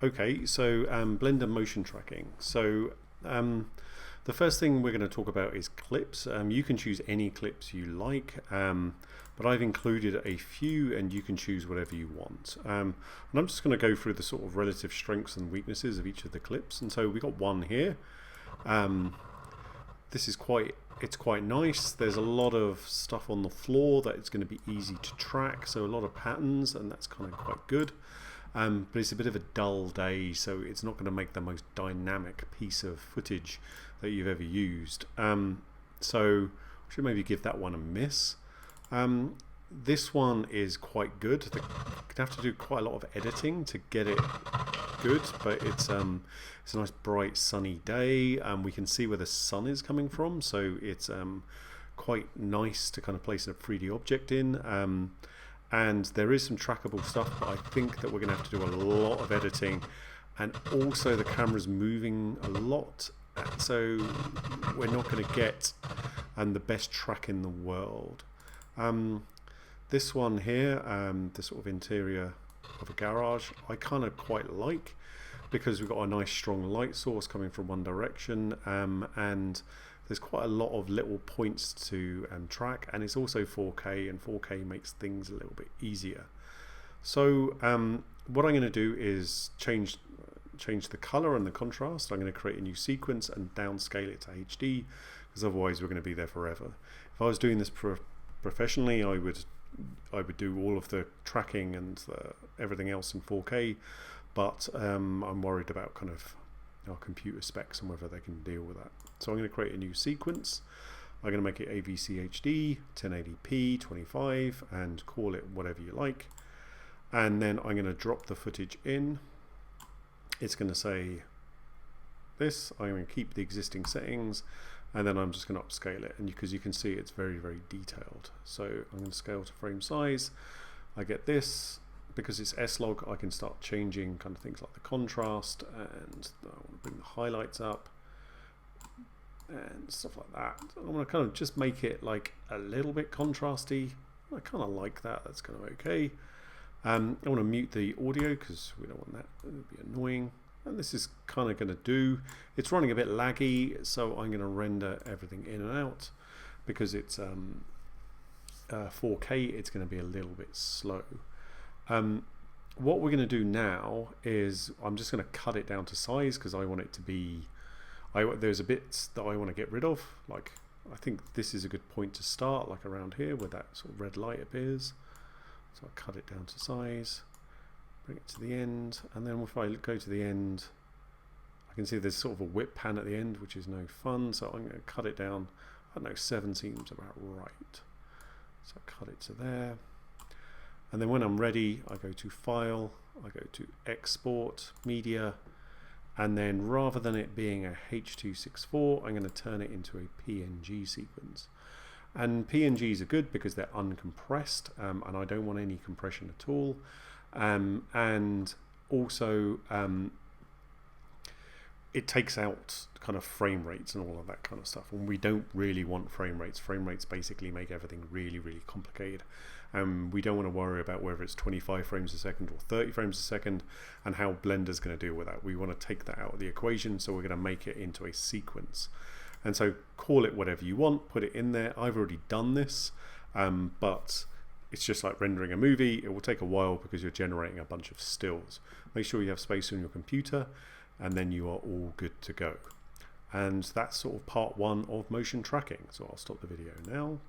Okay, so Blender motion tracking. So the first thing we're going to talk about is clips. You can choose any clips you like, but I've included a few and you can choose whatever you want. And I'm just going to go through the sort of relative strengths and weaknesses of each of the clips. And so we've got one here. This is it's quite nice. There's a lot of stuff on the floor that it's going to be easy to track, so a lot of patterns, and that's kind of quite good. But it's a bit of a dull day, so it's not going to make the most dynamic piece of footage that you've ever used. So I should maybe give that one a miss. This one is quite good. You're going to have to do quite a lot of editing to get it good, but it's a nice bright sunny day. We can see where the sun is coming from, so it's quite nice to kind of place a 3D object in. And there is some trackable stuff, but I think that we're going to have to do a lot of editing, and also the camera's moving a lot, so we're not going to get the best track in the world. This one here, the sort of interior of a garage, I kind of quite like, because we've got a nice strong light source coming from one direction, and there's quite a lot of little points to track, and it's also 4K, and 4K makes things a little bit easier. So what I'm going to do is change the color and the contrast. I'm going to create a new sequence and downscale it to HD, because otherwise we're going to be there forever. If I was doing this professionally, I would do all of the tracking and everything else in 4K, but I'm worried about kind of our computer specs and whether they can deal with that. So I'm going to create a new sequence. I'm going to make it AVC HD, 1080p, 25, and call it whatever you like. And then I'm going to drop the footage in. It's going to say this. I'm going to keep the existing settings, and then I'm just going to upscale it. And because you can see it's very, very detailed. So I'm going to scale to frame size. I get this. Because it's S-Log, I can start changing kind of things like the contrast, and I want to bring the highlights up and stuff like that. I want to kind of just make it like a little bit contrasty. I kind of like that. That's kind of okay. I want to mute the audio because we don't want that. It would be annoying. And this is kind of going to do. It's running a bit laggy, so I'm going to render everything in and out. Because it's 4K, it's going to be a little bit slow. What we're going to do now is I'm just going to cut it down to size, because I want it to be, there's a bit that I want to get rid of. Like, I think this is a good point to start, like around here where that sort of red light appears. So I'll cut it down to size, bring it to the end, and then if I go to the end, I can see there's sort of a whip pan at the end, which is no fun. So I'm going to cut it down. I don't know, 7 seems about right. So I cut it to there. And then when I'm ready, I go to File, I go to Export, Media, and then rather than it being a H.264, I'm going to turn it into a PNG sequence. And PNGs are good because they're uncompressed, and I don't want any compression at all. And also, it takes out kind of frame rates and all of that kind of stuff. And we don't really want frame rates. Frame rates basically make everything really, really complicated. We don't want to worry about whether it's 25 frames a second or 30 frames a second and how Blender's going to deal with that. We want to take that out of the equation, so we're going to make it into a sequence. And so call it whatever you want, put it in there. I've already done this, but it's just like rendering a movie. It will take a while because you're generating a bunch of stills. Make sure you have space on your computer, and then you are all good to go. And that's sort of part one of motion tracking. So I'll stop the video now.